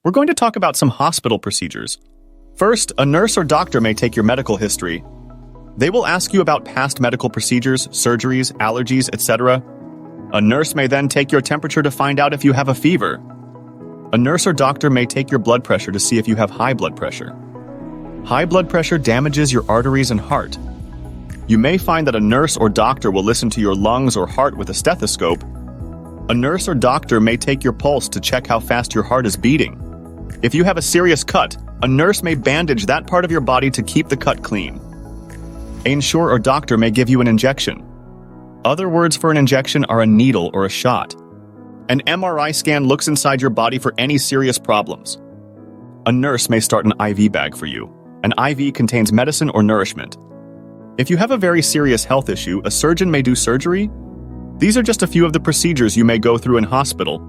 We're going to talk about some hospital procedures. First, a nurse or doctor may take your medical history. They will ask you about past medical procedures, surgeries, allergies, etc. A nurse may then take your temperature to find out if you have a fever. A nurse or doctor may take your blood pressure to see if you have high blood pressure. High blood pressure damages your arteries and heart. You may find that a nurse or doctor will listen to your lungs or heart with a stethoscope. A nurse or doctor may take your pulse to check how fast your heart is beating. If you have a serious cut, a nurse may bandage that part of your body to keep the cut clean. A nurse or doctor may give you an injection. Other words for an injection are a needle or a shot. An MRI scan looks inside your body for any serious problems. A nurse may start an IV bag for you. An IV contains medicine or nourishment. If you have a very serious health issue, a surgeon may do surgery. These are just a few of the procedures you may go through in hospital.